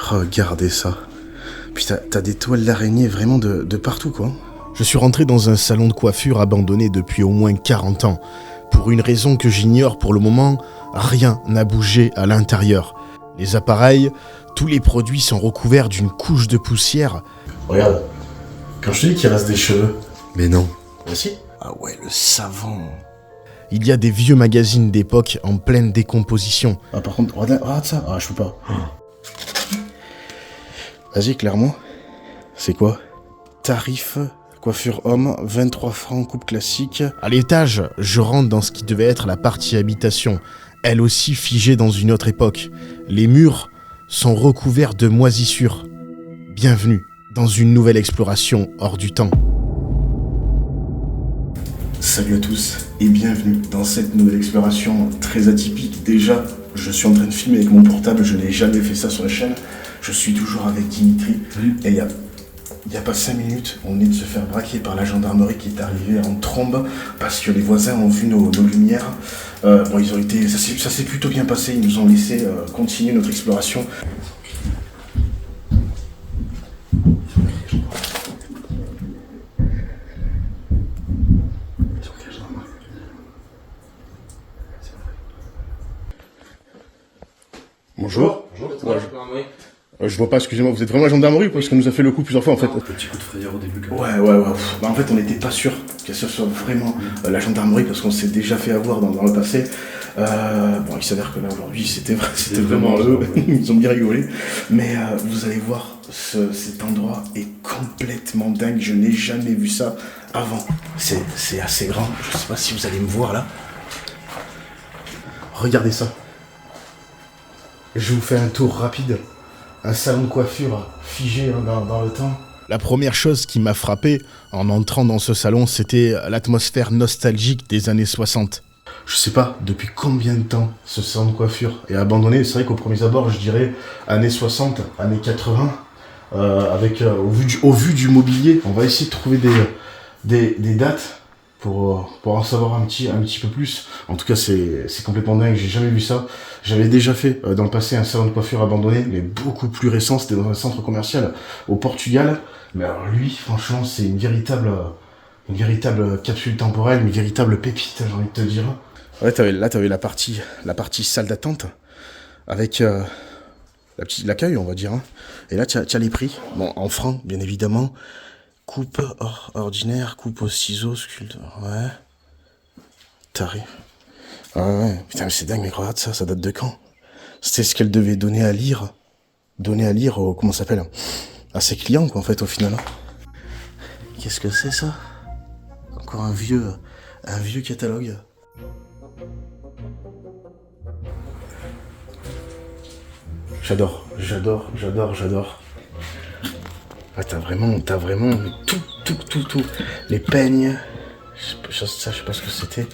Regardez ça. Putain, t'as des toiles d'araignée vraiment de partout, quoi. Je suis rentré dans un salon de coiffure abandonné depuis au moins 40 ans. Pour une raison que j'ignore pour le moment, rien n'a bougé à l'intérieur. Les appareils, tous les produits sont recouverts d'une couche de poussière. Regarde, quand je te dis qu'il reste des cheveux... Mais non. Ah si. Ah ouais, le savon. Il y a des vieux magazines d'époque en pleine décomposition. Ah par contre, regarde ça. Ah, je peux pas. Vas-y, clairement. C'est quoi? Tarif coiffure homme, 23 francs, coupe classique. À l'étage, je rentre dans ce qui devait être la partie habitation, elle aussi figée dans une autre époque. Les murs sont recouverts de moisissures. Bienvenue dans une nouvelle exploration hors du temps. Salut à tous et bienvenue dans cette nouvelle exploration très atypique. Déjà, je suis en train de filmer avec mon portable, je n'ai jamais fait ça sur la chaîne. Je suis toujours avec Dimitri et il n'y a pas 5 minutes, on est de se faire braquer par la gendarmerie qui est arrivée en trombe parce que les voisins ont vu nos lumières. Bon, ils ont été, ça s'est plutôt bien passé, ils nous ont laissé continuer notre exploration. Bonjour. Bonjour. Je vois pas, excusez-moi, vous êtes vraiment la gendarmerie parce qu'on nous a fait le coup plusieurs fois en fait. Petit coup de frayeur au début. Ouais. Bah, en fait, on n'était pas sûr que ce soit vraiment la gendarmerie parce qu'on s'est déjà fait avoir dans le passé. Bon, il s'avère que là aujourd'hui, c'était vraiment eux. Ils ont bien rigolé. Mais vous allez voir, cet endroit est complètement dingue. Je n'ai jamais vu ça avant. C'est assez grand. Je sais pas si vous allez me voir là. Regardez ça. Je vous fais un tour rapide. Un salon de coiffure figé dans le temps. La première chose qui m'a frappé en entrant dans ce salon, c'était l'atmosphère nostalgique des années 60. Je sais pas depuis combien de temps ce salon de coiffure est abandonné. C'est vrai qu'au premier abord, je dirais années 60, années 80. Au vu du mobilier, on va essayer de trouver des dates pour en savoir un petit peu plus. En tout cas, c'est complètement dingue, j'ai jamais vu ça. J'avais déjà fait dans le passé un salon de coiffure abandonné, mais beaucoup plus récent, c'était dans un centre commercial au Portugal. Mais alors lui, franchement, c'est une véritable capsule temporelle, une véritable pépite, j'ai envie de te dire. Ouais, t'avais la partie salle d'attente, avec l'accueil, on va dire. Hein. Et là, t'as les prix, bon, en francs, bien évidemment. Coupe ordinaire, coupe au ciseau, sculpte, ouais. Tarif. Ah ouais, putain, mais c'est dingue, mais regarde ça date de quand? C'était ce qu'elle devait donner à lire comment ça s'appelle, à ses clients, quoi, en fait, au final. Qu'est-ce que c'est, ça? Encore un vieux catalogue. J'adore. Ah, t'as vraiment tout. Les peignes. Je sais pas ce que c'était.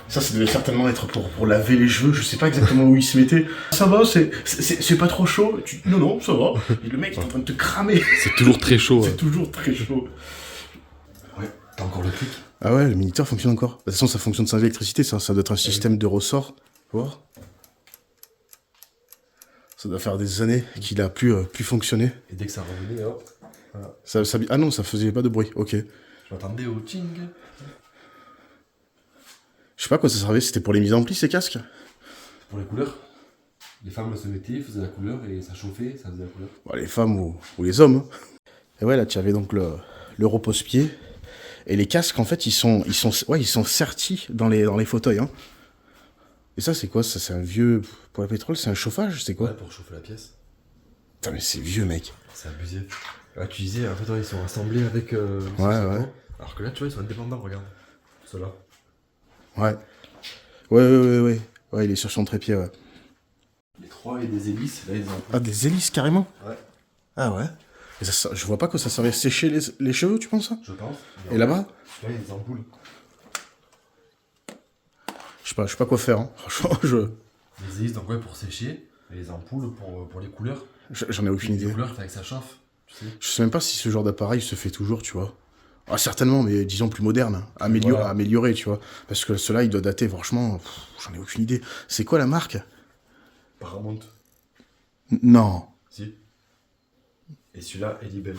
Ça devait certainement être pour laver les cheveux. Je sais pas exactement où ils se mettaient. Ça va, c'est pas trop chaud. Non, ça va. Et le mec est en train de te cramer. C'est toujours très chaud. C'est toujours très chaud. Ouais, t'as encore le clic. Ah ouais, le Miniteur fonctionne encore. De toute façon, ça fonctionne sans électricité. Ça doit être un système de ressort. Voir. Ça doit faire des années qu'il a plus fonctionné. Et dès que ça revenait, hop. Voilà. Ah non, ça faisait pas de bruit, ok. Je m'attendais au ting. Je sais pas à quoi ça servait, c'était pour les mises en pli ces casques? Pour les couleurs. Les femmes se mettaient, faisaient la couleur et ça chauffait, ça faisait la couleur. Bon, les femmes ou les hommes. Hein. Et ouais, là tu avais donc le repose-pied. Et les casques, en fait, ils sont sertis dans les fauteuils. Hein. Et ça, c'est quoi? Ça, c'est un vieux... Pour le pétrole, c'est un chauffage? C'est quoi? Ouais, pour chauffer la pièce. Putain, mais c'est vieux, mec. C'est abusé. Là, tu disais, en fait, ouais, ils sont rassemblés avec... ouais. Alors que là, tu vois, ils sont indépendants, regarde. Ceux-là. Ouais. Ouais, il est sur son trépied, ouais. Les trois et des hélices, là, ils ont... Ah, des hélices, carrément? Ouais. Ah ouais? Et ça, je vois pas que ça servait à sécher les cheveux, tu penses? Je pense. Et là-bas? Là, il y a des ampoules. Je sais pas quoi faire, hein. Franchement, Les hélices, donc ouais, pour sécher. Et les ampoules pour les couleurs. J'en ai aucune idée. Les couleurs, il fallait que ça chauffe, tu sais. Je sais même pas si ce genre d'appareil se fait toujours, tu vois. Ah, certainement, mais disons plus moderne, amélioré, tu vois. Parce que cela, il doit dater, franchement, j'en ai aucune idée. C'est quoi la marque? Paramount. Non. Si. Et celui-là, est libelle.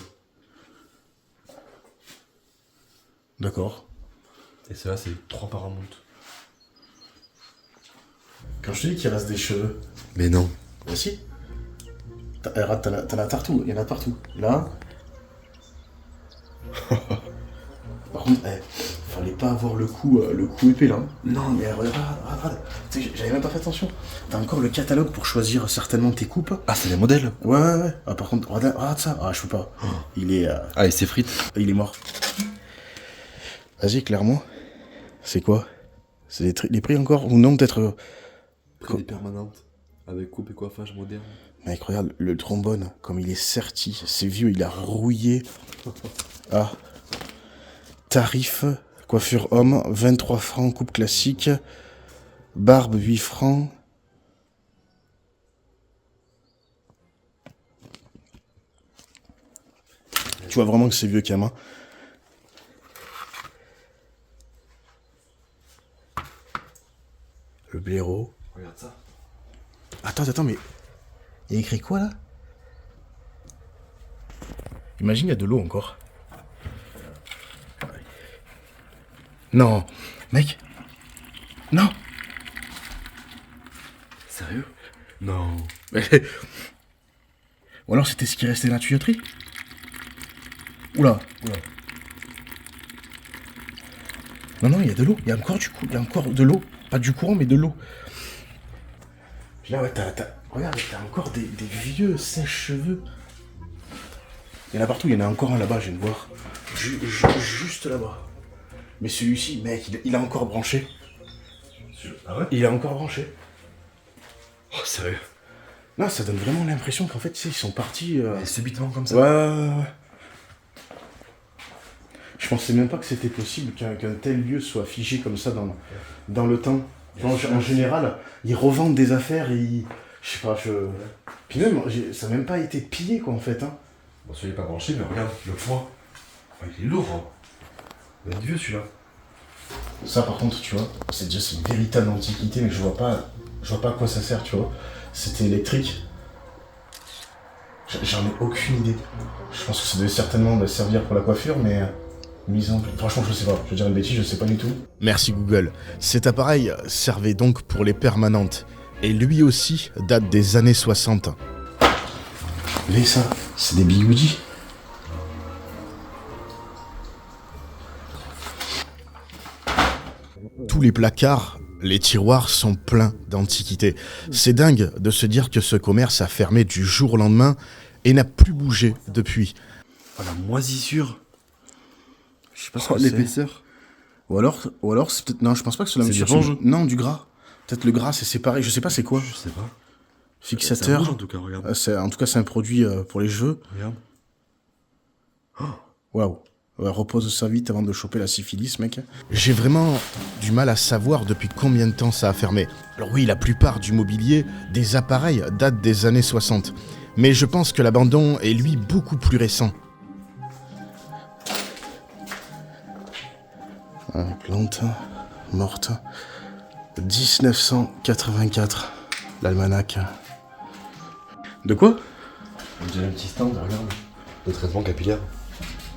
D'accord. Et celui-là, c'est 3 Paramount. Quand je te dis qu'il reste des cheveux. Mais non. Bah si. T'en as partout, il y en a partout. Là. Par contre, fallait pas avoir le cou épais là. Non mais regarde. Tu sais, j'avais même pas fait attention. T'as encore le catalogue pour choisir certainement tes coupes. Ah, c'est les modèles. Ouais. Ah, par contre, regarde ça. Ah, je peux pas. Il est. Ah, et c'est frites. Il est mort. Vas-y, clairement. C'est quoi? C'est les prix encore? Ou non, peut-être. Prix des permanentes. Avec coupe et coiffage moderne. Mec, regarde, le trombone, comme il est serti, c'est vieux, il a rouillé. Ah. Tarif, coiffure homme, 23 francs, coupe classique. Barbe, 8 francs. Tu vois vraiment que c'est vieux, Cam, hein. Le blaireau. Regarde ça. Attends, mais... Il y a écrit quoi, là? Imagine, il y a de l'eau encore. Non, mec. Non. Sérieux? Non. Ou alors c'était ce qui restait dans la tuyauterie. Oula. Non, il y a de l'eau. Il y a encore de l'eau. Pas du courant, mais de l'eau. Puis là, ouais, regarde, t'as encore des vieux sèche-cheveux. Il y en a partout, il y en a encore un là-bas, je viens de voir. Juste là-bas. Mais celui-ci, mec, il a encore branché. Ah ouais? Il a encore branché. Oh, sérieux? Non, ça donne vraiment l'impression qu'en fait, tu sais, ils sont partis... Mais subitement comme ça? Ouais. Je pensais même pas que c'était possible qu'un tel lieu soit figé comme ça dans le temps. En général, ils revendent des affaires et je sais pas, Puis même, ça n'a même pas été pillé, quoi, en fait, hein. Bon, celui-là n'est pas branché, mais regarde, le poids. Oh, il est lourd, hein. Il est vieux, celui-là. Ça, par contre, tu vois, c'est une véritable antiquité, mais je vois pas à quoi ça sert, tu vois. C'était électrique. J'en ai aucune idée. Je pense que ça devait certainement servir pour la coiffure, mais... Franchement, je sais pas. Je vais dire une bêtise, je sais pas du tout. Merci Google. Cet appareil servait donc pour les permanentes. Et lui aussi date des années 60. Mais ça, c'est des bigoudis. Tous les placards, les tiroirs sont pleins d'antiquités. C'est dingue de se dire que ce commerce a fermé du jour au lendemain et n'a plus bougé depuis. Oh, la moisissure. Je sais pas ce que l'épaisseur. Ou alors c'est peut-être... Non, je pense pas que c'est la même C'est chose. du rouge. Non, du gras. Peut-être le gras, c'est séparé. Je sais pas c'est quoi. Je sais pas. Fixateur. Ça rouge, en tout cas, regarde. En tout cas, c'est un produit pour les cheveux. Regarde. Waouh. Ouais, repose sa vite avant de choper la syphilis, mec. J'ai vraiment du mal à savoir depuis combien de temps ça a fermé. Alors oui, la plupart du mobilier, des appareils, datent des années 60. Mais je pense que l'abandon est, lui, beaucoup plus récent. Plante morte. 1984. L'almanach. De quoi? On dirait un petit stand, regarde. De traitement capillaire.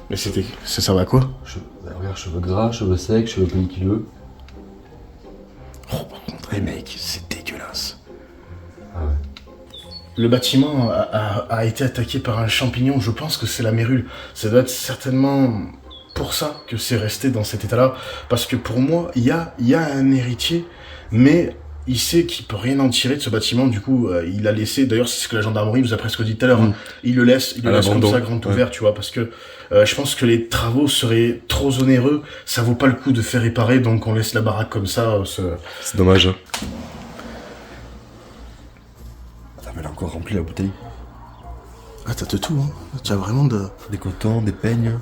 Mais ça servait à quoi? Regarde, cheveux gras, cheveux secs, cheveux pelliculeux. Oh, par contre, mec, c'est dégueulasse. Ah ouais. Le bâtiment a été attaqué par un champignon, je pense que c'est la mérule. Ça doit être certainement pour ça que c'est resté dans cet état-là. Parce que pour moi, il y a un héritier, mais il sait qu'il peut rien en tirer de ce bâtiment. Du coup, il a laissé, d'ailleurs c'est ce que la gendarmerie vous a presque dit tout à l'heure, hein. Il le laisse comme ça, grand ouvert, tu vois, parce que je pense que les travaux seraient trop onéreux, ça vaut pas le coup de faire réparer, donc on laisse la baraque comme ça. C'est dommage, hein. Ah, mais elle a encore rempli la bouteille. Ah, t'as de tout, hein. Tu as vraiment de... Des cotons, des peignes.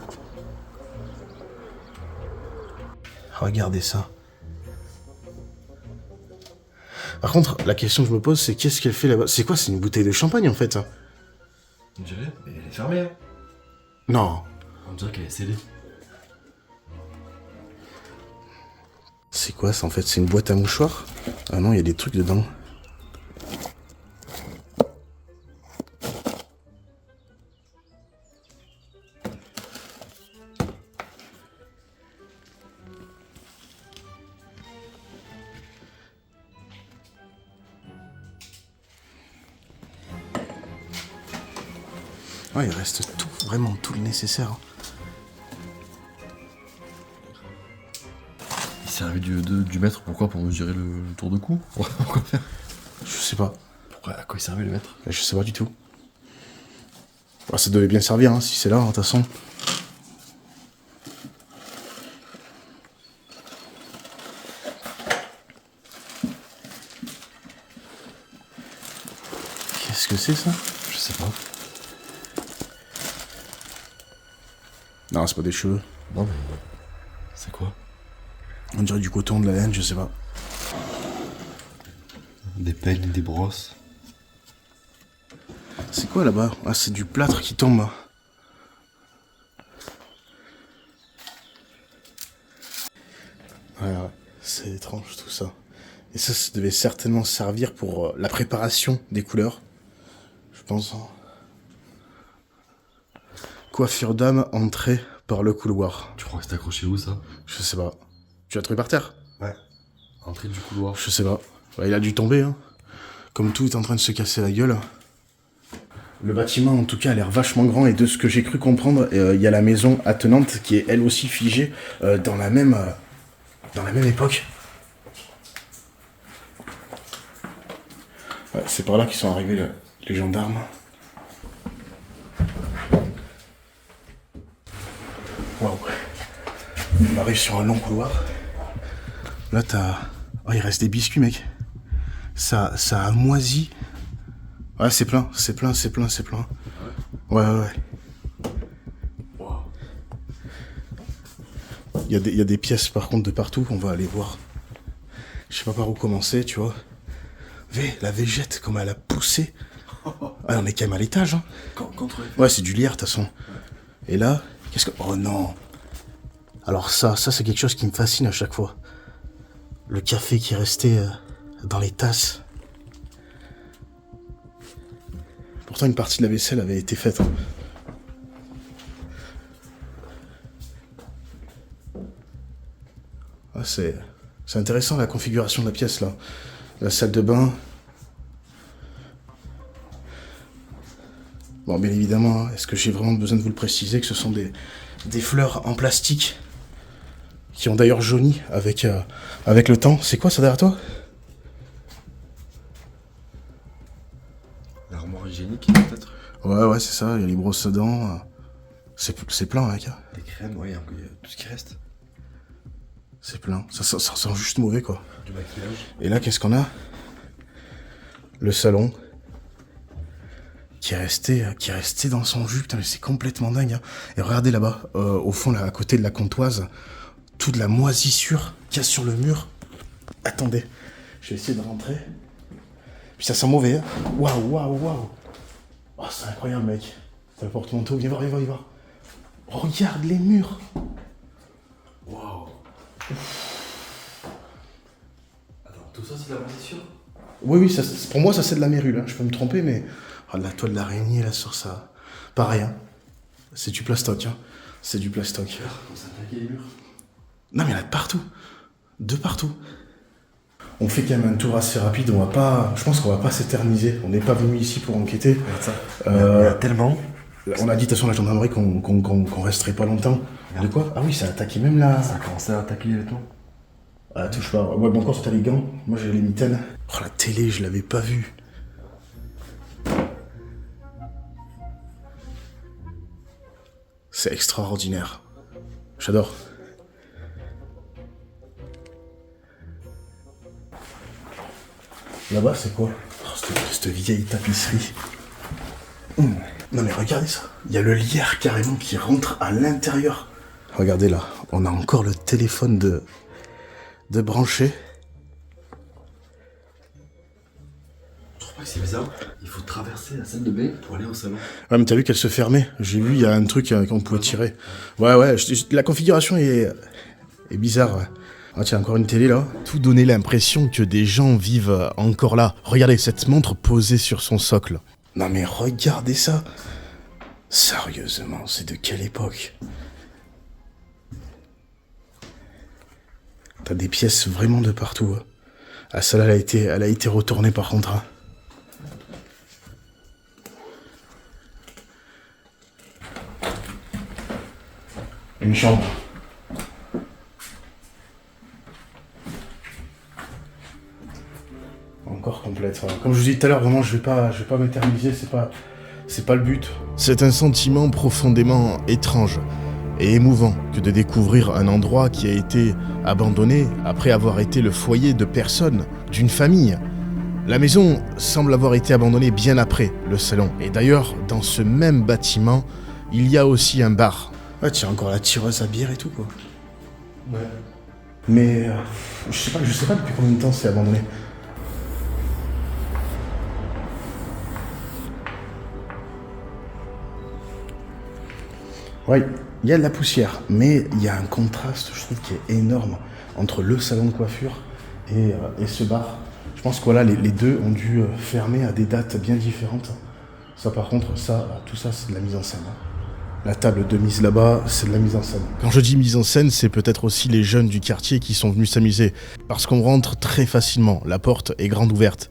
Regardez ça. Par contre, la question que je me pose, c'est qu'est-ce qu'elle fait là-bas? C'est quoi? C'est une bouteille de champagne, en fait, ça? On dirait, mais elle est fermée, hein. Non. On dirait qu'elle est scellée. C'est quoi ça, en fait? C'est une boîte à mouchoirs? Ah non, il y a des trucs dedans. Ouais, il reste tout, vraiment tout le nécessaire. Il servait du mètre, pourquoi? Pour mesurer le tour de cou? Pourquoi faire? Je sais pas. Pourquoi, à quoi il servait le mètre? Je sais pas du tout. Bah, ça devait bien servir, hein, si c'est là, de toute façon. Qu'est-ce que c'est, ça? Je sais pas. Non, c'est pas des cheveux. Non, mais... c'est quoi? On dirait du coton, de la laine, je sais pas. Des peignes, des brosses. C'est quoi, là-bas? Ah, c'est du plâtre qui tombe. Ouais, c'est étrange, tout ça. Et ça devait certainement servir pour la préparation des couleurs. Je pense. Hein. Coiffure d'âme, entrée par le couloir. Tu crois que c'est accroché où, ça? Je sais pas. Tu l'as trouvé par terre? Ouais. Entrée du couloir. Je sais pas. Ouais, il a dû tomber, hein. Comme tout est en train de se casser la gueule. Le bâtiment, en tout cas, a l'air vachement grand. Et de ce que j'ai cru comprendre, il y a la maison attenante qui est elle aussi figée dans la même époque. Ouais, c'est par là qu'ils sont arrivés les gendarmes. Waouh. On arrive sur un long couloir. Là, t'as... Oh, il reste des biscuits, mec. Ça a moisi. Ouais, c'est plein. Ouais. Wow. Il y a des pièces, par contre, de partout. On va aller voir. Je sais pas par où commencer, tu vois. La végète, comme elle a poussé. Ah, on est quand même à l'étage, hein. Ouais, c'est du lierre, de toute façon. Et là, qu'est-ce que... Oh non. Alors ça c'est quelque chose qui me fascine à chaque fois. Le café qui restait dans les tasses. Pourtant, une partie de la vaisselle avait été faite. Ah, c'est intéressant, la configuration de la pièce, là. La salle de bain. Bon, bien évidemment, est-ce que j'ai vraiment besoin de vous le préciser, que ce sont des fleurs en plastique qui ont d'ailleurs jauni avec le temps. C'est quoi ça derrière toi? L'armoire hygiénique, peut-être? Ouais, c'est ça, il y a les brosses à dents. C'est plein, mec. Des crèmes, ouais, il y a tout ce qui reste. C'est plein. Ça sent juste mauvais, quoi. Du maquillage. Et là, qu'est-ce qu'on a? Le salon. Qui est resté dans son jus. Putain, mais c'est complètement dingue. Hein. Et regardez là-bas, au fond, là, à côté de la comptoise, toute la moisissure qu'il y a sur le mur. Attendez, je vais essayer de rentrer. Puis ça sent mauvais, hein. Waouh. Oh, c'est incroyable, mec. C'est un porte-manteau. Viens voir. Regarde les murs. Waouh. Attends, tout ça, c'est la moisissure? Oui, pour moi, ça c'est de la mérule. Hein. Je peux me tromper, mais... Oh, la toile d'araignée, là, sur ça... Pareil, hein. C'est du plastoc, hein. C'est du plastoc. Comme ça plaquait les murs. Non, mais il y en a de partout. De partout. On fait quand même un tour assez rapide. Je pense qu'on va pas s'éterniser. On n'est pas venu ici pour enquêter. Regarde ça. Il y en a tellement. On a dit, de toute façon, à la gendarmerie qu'on resterait pas longtemps. Regarde. De quoi? Ah oui, ça a attaqué même là. Ça a commencé à attaquer les vêtements. Ah, touche pas. Ouais, bon, quand t'as les gants, moi j'ai les mitaines. Oh, la télé, je l'avais pas vue. C'est extraordinaire. J'adore. Là-bas, c'est quoi? Oh, cette vieille tapisserie. Non mais regardez ça. Il y a le lierre carrément qui rentre à l'intérieur. Regardez là, on a encore le téléphone de brancher. Je trouve pas que c'est bizarre. Il faut traverser la salle de bain pour aller au salon. Ouais, mais t'as vu qu'elle se fermait. J'ai vu, il y a un truc qu'on pouvait tirer. Ouais, la configuration est bizarre. Ouais. Ah tiens, encore une télé là. Tout donnait l'impression que des gens vivent encore là. Regardez cette montre posée sur son socle. Non mais regardez ça. Sérieusement, c'est de quelle époque? T'as des pièces vraiment de partout. Hein. Ah celle-là, elle a été retournée par contre. Hein. une chambre. Encore complète. Comme je vous dis tout à l'heure, vraiment, je vais pas m'éterniser, c'est pas le but. C'est un sentiment profondément étrange et émouvant que de découvrir un endroit qui a été abandonné après avoir été le foyer de personnes, d'une famille. La maison semble avoir été abandonnée bien après le salon. Et d'ailleurs, dans ce même bâtiment, il y a aussi un bar. Ouais, tiens, encore la tireuse à bière et tout, quoi. Ouais. Mais je sais pas depuis combien de temps c'est abandonné. Ouais, il y a de la poussière, mais il y a un contraste, je trouve, qui est énorme entre le salon de coiffure et ce bar. Je pense que voilà, les deux ont dû fermer à des dates bien différentes. Ça, par contre, tout ça, c'est de la mise en scène. La table de mise là-bas, c'est de la mise en scène. Quand je dis mise en scène, c'est peut-être aussi les jeunes du quartier qui sont venus s'amuser. Parce qu'on rentre très facilement, la porte est grande ouverte.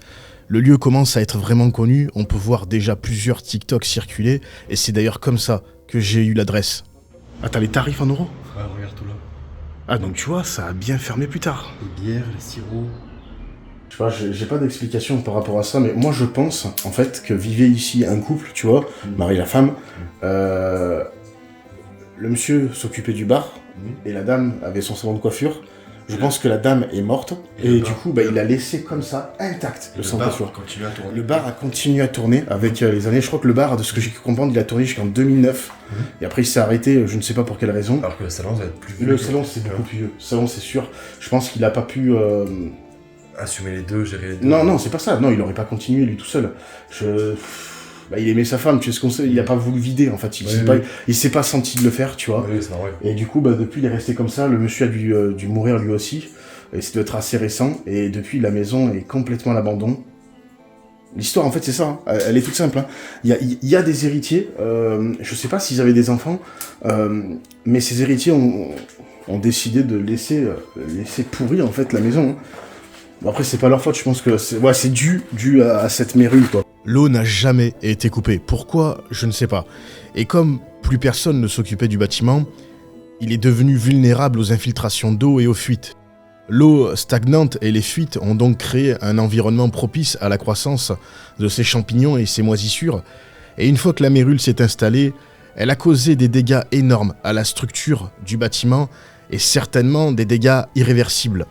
Le lieu commence à être vraiment connu, on peut voir déjà plusieurs TikTok circuler, et c'est d'ailleurs comme ça que j'ai eu l'adresse. Ah, t'as les tarifs en euros? Ouais, regarde tout là. Ah, donc tu vois, ça a bien fermé plus tard. Les bières, les sirops. Tu vois, j'ai pas d'explication par rapport à ça, mais moi je pense, en fait, que vivait ici un couple, tu vois, Marie et la femme, le monsieur s'occupait du bar, et la dame avait son salon de coiffure. Je pense que la dame est morte, et du coup, il a laissé comme ça, intact, le salon de coiffure. Le bar a continué à tourner avec les années. Je crois que le bar, de ce que j'ai pu comprendre, il a tourné jusqu'en 2009, et après il s'est arrêté, je ne sais pas pour quelle raison. Alors que le salon, ça va être plus vieux. Le salon, c'est beaucoup plus vieux. Le salon, c'est sûr. Je pense qu'il a pas pu... assumer les deux, gérer les deux. Non, c'est pas ça. Non, il aurait pas continué lui tout seul. Il aimait sa femme, tu sais ce qu'on sait. Il a pas voulu vider en fait. Il s'est pas senti de le faire, tu vois. Oui, c'est normal. Et du coup, depuis, il est resté comme ça. Le monsieur a dû mourir lui aussi. Et ça doit être assez récent. Et depuis, la maison est complètement à l'abandon. L'histoire, en fait, c'est ça. Hein. Elle est toute simple. Hein. Il y a des héritiers. Je sais pas s'ils avaient des enfants, mais ces héritiers ont décidé de laisser pourrir en fait la maison. Hein. Bon, après, c'est pas leur faute, je pense que c'est dû à cette mérule, quoi. L'eau n'a jamais été coupée. Pourquoi? Je ne sais pas. Et comme plus personne ne s'occupait du bâtiment, il est devenu vulnérable aux infiltrations d'eau et aux fuites. L'eau stagnante et les fuites ont donc créé un environnement propice à la croissance de ces champignons et ces moisissures. Et une fois que la mérule s'est installée, elle a causé des dégâts énormes à la structure du bâtiment et certainement des dégâts irréversibles.